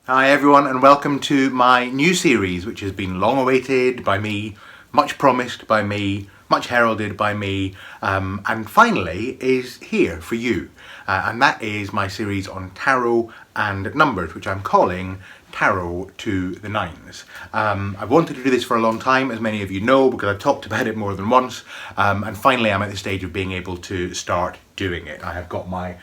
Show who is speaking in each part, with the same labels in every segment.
Speaker 1: Hi everyone, and welcome to my new series, which has been long awaited by me, much promised by me, much heralded by me, and finally is here for you. And that is my series on tarot and numbers, which I'm calling Tarot to the Nines. I've wanted to do this for a long time, as many of you know, because I've talked about it more than once, and finally I'm at the stage of being able to start doing it. I have got my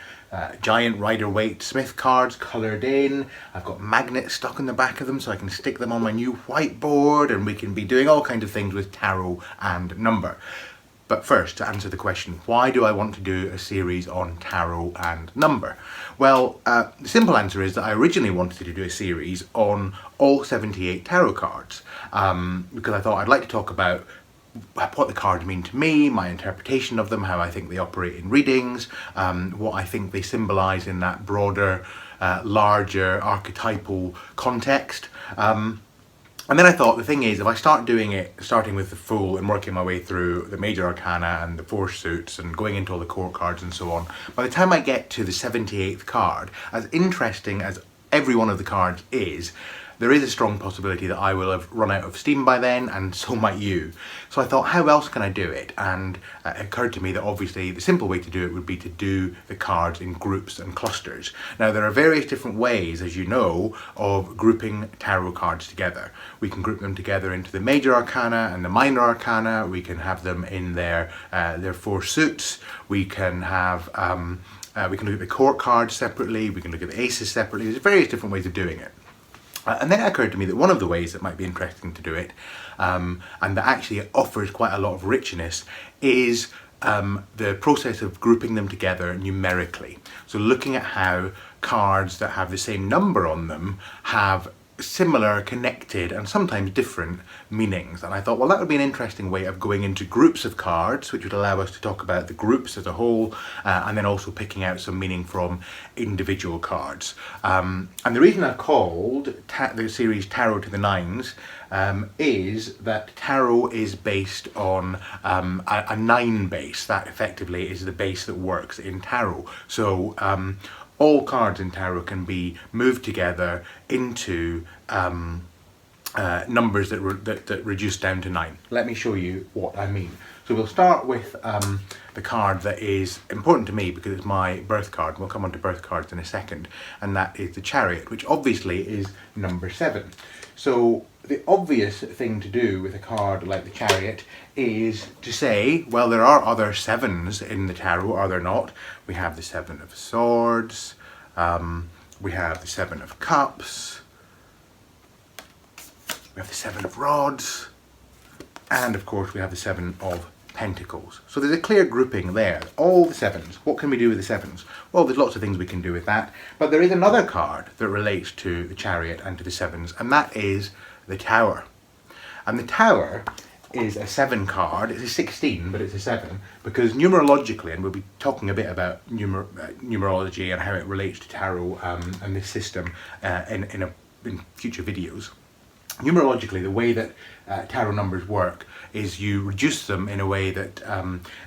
Speaker 1: giant Rider-Waite Smith cards coloured in. I've got magnets stuck in the back of them so I can stick them on my new whiteboard, and we can be doing all kinds of things with tarot and number. But first, to answer the question, why do I want to do a series on tarot and number? Well, the simple answer is that I originally wanted to do a series on all 78 tarot cards, because I thought I'd like to talk about what the cards mean to me, my interpretation of them, how I think they operate in readings, what I think they symbolise in that broader, larger archetypal context. And then I thought, the thing is, if I start doing it, starting with the Fool and working my way through the major arcana and the four suits and going into all the court cards and so on, by the time I get to the 78th card, as interesting as every one of the cards is, there is a strong possibility that I will have run out of steam by then, and so might you. So I thought, how else can I do it? And it occurred to me that obviously the simple way to do it would be to do the cards in groups and clusters. Now, there are various different ways, as you know, of grouping tarot cards together. We can group them together into the major arcana and the minor arcana. We can have them in their four suits. We can have we can look at the court cards separately. We can look at the aces separately. There's various different ways of doing it. And then it occurred to me that one of the ways that might be interesting to do it, and that actually offers quite a lot of richness, is the process of grouping them together numerically. So looking at how cards that have the same number on them have similar, connected, and sometimes different meanings. And I thought, well, that would be an interesting way of going into groups of cards, which would allow us to talk about the groups as a whole, and then also picking out some meaning from individual cards. And the reason I've called the series Tarot to the Nines is that tarot is based on a nine base. That effectively is the base that works in tarot. So all cards in tarot can be moved together into numbers that reduce down to 9. Let me show you what I mean. So we'll start with the card that is important to me because it's my birth card. We'll come on to birth cards in a second, and that is the Chariot, which obviously is number 7. So the obvious thing to do with a card like the Chariot is to say, well, there are other 7s in the tarot, are there not? We have the 7 of Swords, we have the 7 of Cups, we have the 7 of Rods, and of course we have the 7 of Pentacles. So there's a clear grouping there, all the 7s. What can we do with the 7s? Well, there's lots of things we can do with that, but there is another card that relates to the Chariot and to the 7s, and that is the Tower. And the Tower is a 7 card. It's a 16, but it's a 7, because numerologically, and we'll be talking a bit about numerology and how it relates to tarot and this system in future videos. Numerologically, the way that tarot numbers work is you reduce them in a way that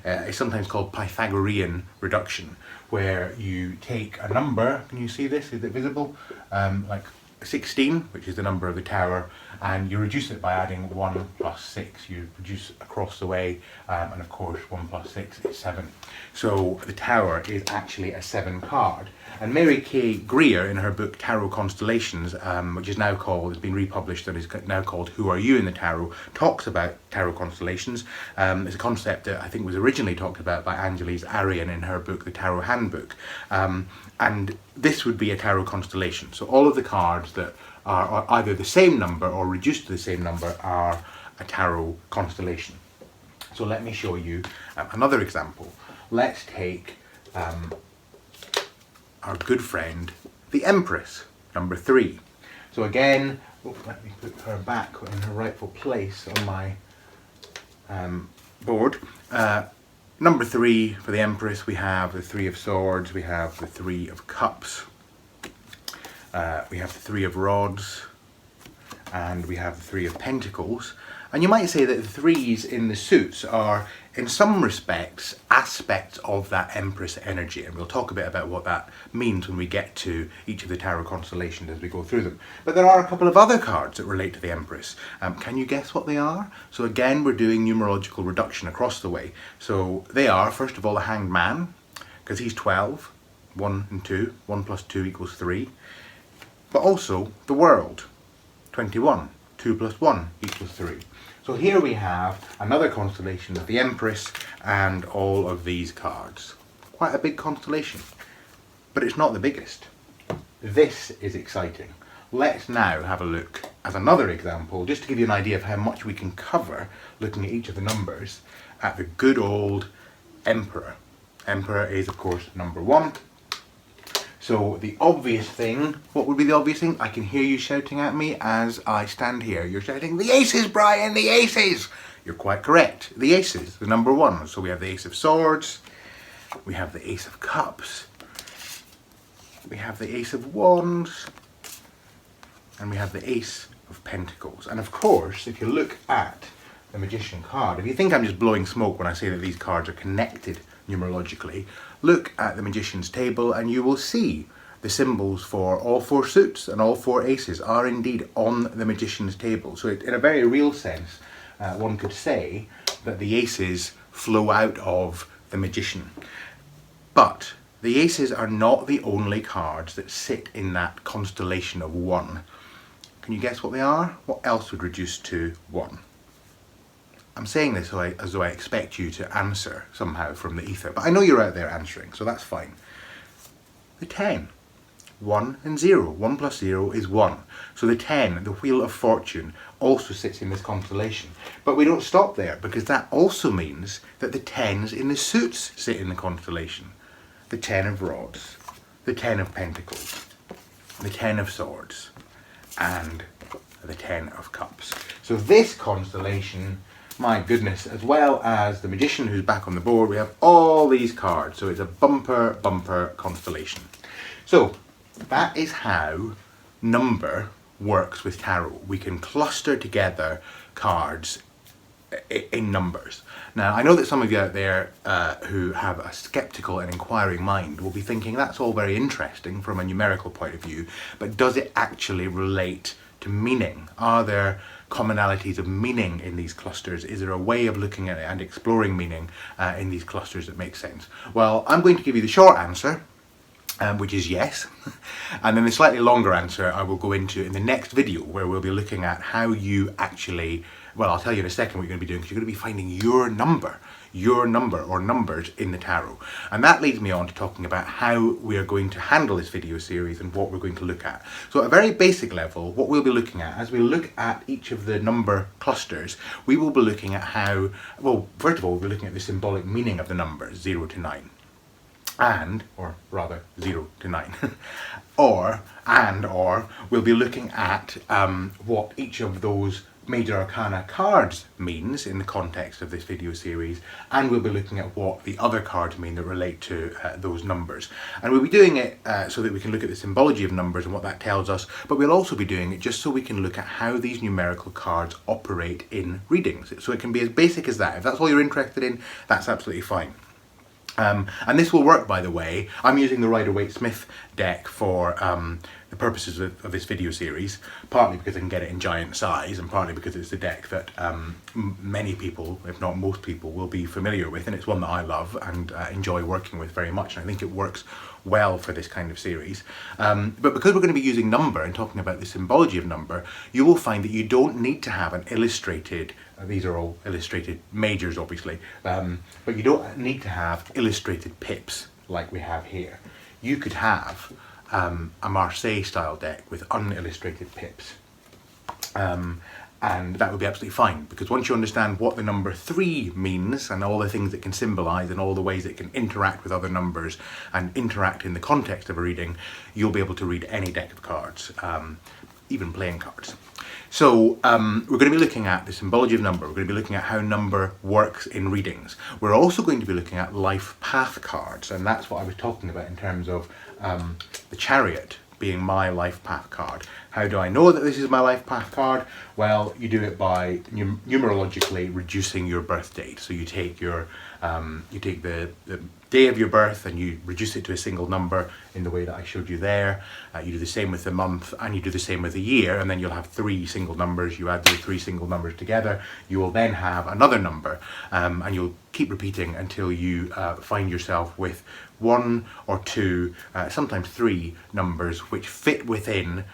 Speaker 1: is sometimes called Pythagorean reduction, where you take a number, can you see this, is it visible? Like 16, which is the number of the Tower, and you reduce it by adding 1 plus 6. You reduce across the way, and of course 1 plus 6 is 7. So the Tower is actually a 7 card. And Mary Kay Greer, in her book Tarot Constellations, which is now called, has been republished and is now called Who Are You in the Tarot, talks about tarot constellations. It's a concept that I think was originally talked about by Angeles Arian in her book The Tarot Handbook. And this would be a tarot constellation. So all of the cards that are either the same number or reduced to the same number are a tarot constellation. So let me show you another example. Let's take our good friend, the Empress, number 3. So again, let me put her back in her rightful place on my board. Number 3 for the Empress, we have the 3 of Swords, we have the 3 of Cups, we have the 3 of Rods, and we have the Three of Pentacles. And you might say that the threes in the suits are, in some respects, aspects of that Empress energy. And we'll talk a bit about what that means when we get to each of the tarot constellations as we go through them. But there are a couple of other cards that relate to the Empress. Can you guess what they are? So again, we're doing numerological reduction across the way. So they are, first of all, the Hanged Man, because he's 12, 1 and 2, 1 plus 2 equals 3. But also the World, 21, 2 plus 1 equals 3. So here we have another constellation of the Empress and all of these cards. Quite a big constellation, but it's not the biggest. This is exciting. Let's now have a look as another example, just to give you an idea of how much we can cover looking at each of the numbers, at the good old Emperor. Emperor is, of course, number 1. So the obvious thing, what would be the obvious thing? I can hear you shouting at me as I stand here. You're shouting, the aces, Brian, the aces! You're quite correct. The aces, the number 1. So we have the Ace of Swords, we have the Ace of Cups, we have the Ace of Wands, and we have the Ace of Pentacles. And of course, if you look at the Magician card, if you think I'm just blowing smoke when I say that these cards are connected numerologically, look at the Magician's table and you will see the symbols for all 4 suits and all 4 aces are indeed on the Magician's table. So in a very real sense, one could say that the aces flow out of the Magician. But the aces are not the only cards that sit in that constellation of 1. Can you guess what they are? What else would reduce to 1? I'm saying this as though I expect you to answer somehow from the ether, but I know you're out there answering, so that's fine. The 10. 1 and 0. 1 plus 0 is 1. So the 10, the Wheel of Fortune, also sits in this constellation. But we don't stop there, because that also means that the 10s in the suits sit in the constellation. The 10 of Rods, the 10 of Pentacles, the 10 of Swords, and the 10 of Cups. So this constellation, my goodness, as well as the Magician who's back on the board, we have all these cards. So it's a bumper constellation. So that is how number works with tarot. We can cluster together cards in numbers. Now, I know that some of you out there who have a skeptical and inquiring mind will be thinking that's all very interesting from a numerical point of view, but does it actually relate to meaning? Are there commonalities of meaning in these clusters? Is there a way of looking at it and exploring meaning in these clusters that makes sense? Well, I'm going to give you the short answer, which is yes. And then the slightly longer answer I will go into in the next video, where we'll be looking at how you actually, well, I'll tell you in a second what you're going to be doing, because you're going to be finding your number or numbers in the tarot. And that leads me on to talking about how we are going to handle this video series and what we're going to look at. So at a very basic level, what we'll be looking at, as we look at each of the number clusters, we will be looking at how, well, first of all, we'll be looking at the symbolic meaning of the numbers 0 to 9. Or rather 0 to 9, or we'll be looking at what each of those major arcana cards means in the context of this video series, and we'll be looking at what the other cards mean that relate to those numbers. And we'll be doing it so that we can look at the symbology of numbers and what that tells us, but we'll also be doing it just so we can look at how these numerical cards operate in readings. So it can be as basic as that. If that's all you're interested in, that's absolutely fine. And this will work, by the way. I'm using the Rider-Waite-Smith deck for the purposes of this video series, partly because I can get it in giant size, and partly because it's a deck that many people, if not most people, will be familiar with, and it's one that I love and enjoy working with very much, and I think it works well for this kind of series. But because we're going to be using number and talking about the symbology of number, you will find that you don't need to have an illustrated, these are all illustrated majors obviously, but you don't need to have illustrated pips like we have here. You could have a Marseille style deck with unillustrated pips. And that would be absolutely fine, because once you understand what the number 3 means and all the things it can symbolise and all the ways it can interact with other numbers and interact in the context of a reading, you'll be able to read any deck of cards, even playing cards. So we're going to be looking at the symbology of number. We're going to be looking at how number works in readings. We're also going to be looking at life path cards, and that's what I was talking about in terms of the Chariot being my life path card. How do I know that this is my life path card? Well, you do it by numerologically reducing your birth date. So you take the day of your birth and you reduce it to a single number in the way that I showed you there. You do the same with the month, and you do the same with the year, and then you'll have 3 single numbers. You add those 3 single numbers together, you will then have another number, and you'll keep repeating until you find yourself with 1 or 2, sometimes 3 numbers which fit within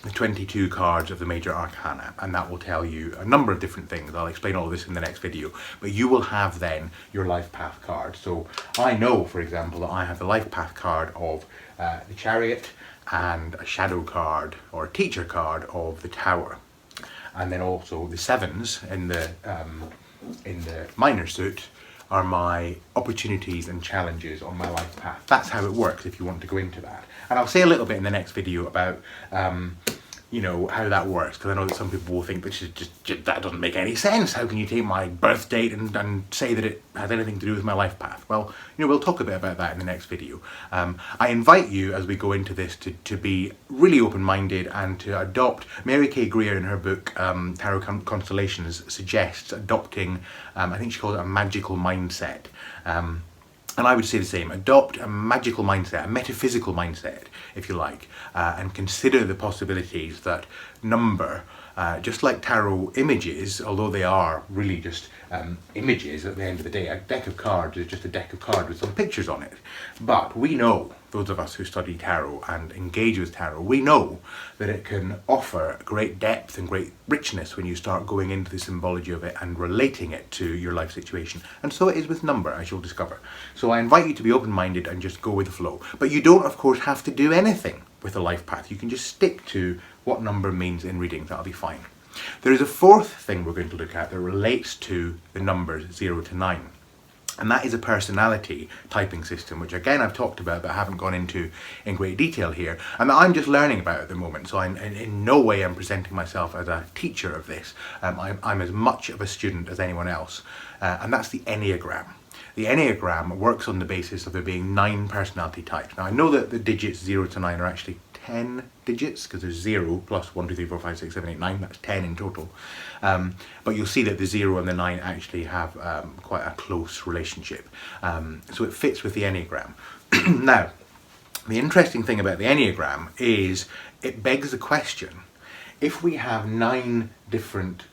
Speaker 1: the 22 cards of the major arcana, and that will tell you a number of different things. I'll explain all of this in the next video, but you will have then your life path card. So I know, for example, that I have the life path card of the Chariot, and a shadow card or a teacher card of the Tower, and then also the 7s in the minor suit are my opportunities and challenges on my life path. That's how it works if you want to go into that. And I'll say a little bit in the next video about you know, how that works, because I know that some people will think that that doesn't make any sense. How can you take my birth date and say that it has anything to do with my life path? Well, you know, we'll talk a bit about that in the next video. I invite you, as we go into this, to be really open-minded and to adopt. Mary K. Greer in her book Tarot Constellations suggests adopting, I think she calls it a magical mindset. And I would say the same. Adopt a magical mindset, a metaphysical mindset, if you like, and consider the possibilities that number, just like tarot images, although they are really just images at the end of the day. A deck of cards is just a deck of cards with some pictures on it. But we know, those of us who study tarot and engage with tarot, we know that it can offer great depth and great richness when you start going into the symbology of it and relating it to your life situation. And so it is with number, as you'll discover. So I invite you to be open-minded and just go with the flow. But you don't, of course, have to do anything with a life path. You can just stick to what number means in readings. That'll be fine. There is a fourth thing we're going to look at that relates to the numbers 0 to 9. And that is a personality typing system, which again I've talked about but haven't gone into in great detail here, and that I'm just learning about at the moment. So in no way I'm presenting myself as a teacher of this. I'm as much of a student as anyone else, and that's the Enneagram. The Enneagram works on the basis of there being 9 personality types. Now I know that the digits 0 to 9 are actually 10 digits, because there's 0 plus 1, 2, 3, 4, 5, 6, 7, 8, 9, that's 10 in total. But you'll see that the 0 and the 9 actually have quite a close relationship. So it fits with the Enneagram. Now, the interesting thing about the Enneagram is it begs the question, if we have 9 different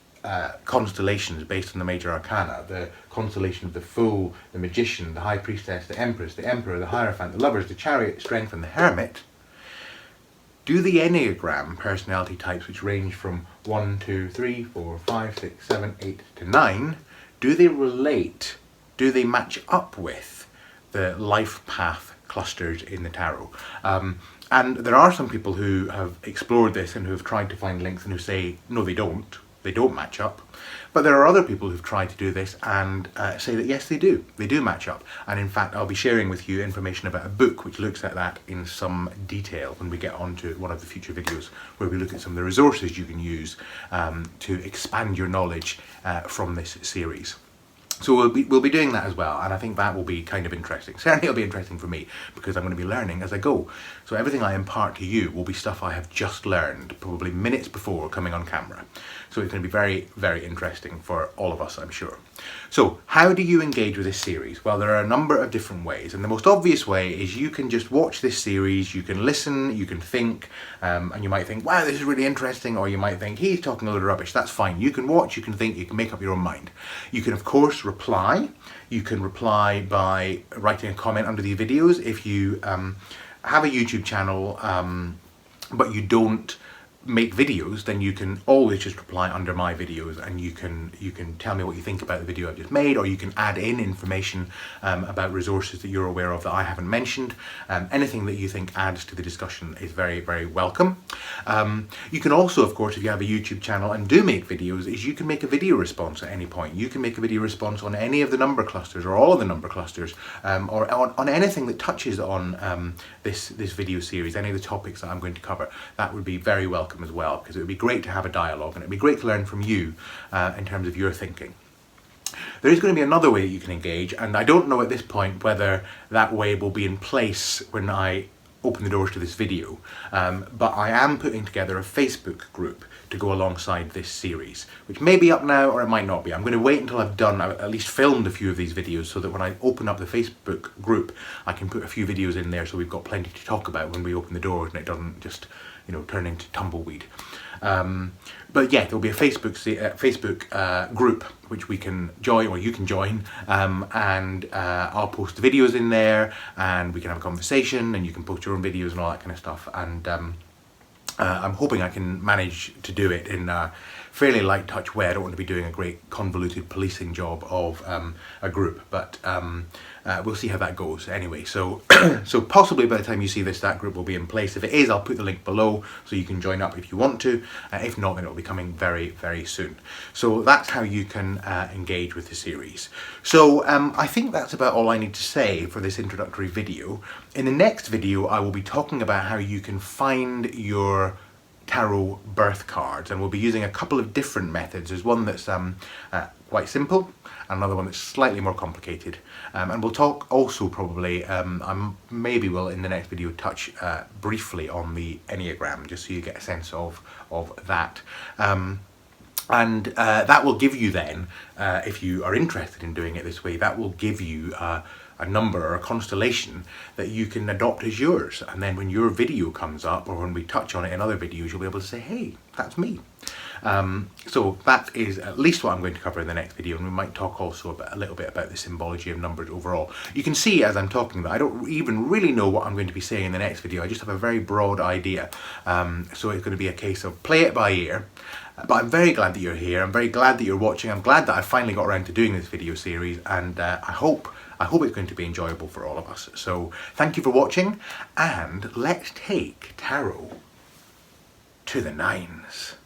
Speaker 1: constellations based on the major arcana, the constellation of the Fool, the Magician, the High Priestess, the Empress, the Emperor, the Hierophant, the Lovers, the Chariot, Strength and the Hermit, do the Enneagram personality types, which range from 1, 2, 3, 4, 5, 6, 7, 8 to 9, do they relate, do they match up with the life path clusters in the tarot? And there are some people who have explored this and who have tried to find links and who say, no, they don't match up. But there are other people who've tried to do this and say that yes, they do match up. And in fact, I'll be sharing with you information about a book which looks at that in some detail when we get on to one of the future videos, where we look at some of the resources you can use to expand your knowledge from this series. So we'll be doing that as well, and I think that will be kind of interesting. Certainly it'll be interesting for me, because I'm going to be learning as I go. So everything I impart to you will be stuff I have just learned, probably minutes before coming on camera. So it's going to be very, very interesting for all of us, I'm sure. So how do you engage with this series? Well, there are a number of different ways, and the most obvious way is you can just watch this series, you can listen, you can think, and you might think, wow, this is really interesting, or you might think, he's talking a load of rubbish. That's fine. You can watch, you can think, you can make up your own mind. You can, of course, reply. You can reply by writing a comment under the videos. If you have a YouTube channel, but you don't make videos, then you can always just reply under my videos, and you can tell me what you think about the video I've just made, or you can add in information about resources that you're aware of that I haven't mentioned. Anything that you think adds to the discussion is very, very welcome. You can also, of course, if you have a YouTube channel and do make videos, is you can make a video response at any point. You can make a video response on any of the number clusters, or all of the number clusters, or on anything that touches on this video series, any of the topics that I'm going to cover. That would be very welcome as well, because it would be great to have a dialogue, and it would be great to learn from you in terms of your thinking. There is going to be another way that you can engage, and I don't know at this point whether that way will be in place when I open the doors to this video, but I am putting together a Facebook group to go alongside this series, which may be up now or it might not be. I'm going to wait until I've at least filmed a few of these videos, so that when I open up the Facebook group I can put a few videos in there, so we've got plenty to talk about when we open the doors and it doesn't just, you know, turn into tumbleweed. But yeah, there'll be a Facebook group which we can join, or you can join, and I'll post the videos in there and we can have a conversation and you can post your own videos and all that kind of stuff. And I'm hoping I can manage to do it in a fairly light touch way. I don't want to be doing a great convoluted policing job of a group, but we'll see how that goes anyway. So so possibly by the time you see this, that group will be in place. If it is, I'll put the link below so you can join up if you want to. If not, then it'll be coming very, very soon. So that's how you can engage with the series. So I think that's about all I need to say for this introductory video. In the next video, I will be talking about how you can find your tarot birth cards, and we'll be using a couple of different methods. There's one that's quite simple and another one that's slightly more complicated, and we'll talk also probably I maybe will in the next video touch briefly on the Enneagram, just so you get a sense of that. And that will give you then, if you are interested in doing it this way, that will give you a number or a constellation that you can adopt as yours. And then when your video comes up, or when we touch on it in other videos, you'll be able to say, hey, that's me. So that is at least what I'm going to cover in the next video, and we might talk also about a little bit about the symbology of numbers overall. You can see as I'm talking that I don't even really know what I'm going to be saying in the next video. I just have a very broad idea. So it's going to be a case of play it by ear. But I'm very glad that you're here. I'm very glad that you're watching. I'm glad that I finally got around to doing this video series, and I hope it's going to be enjoyable for all of us. So thank you for watching, and let's take tarot to the nines.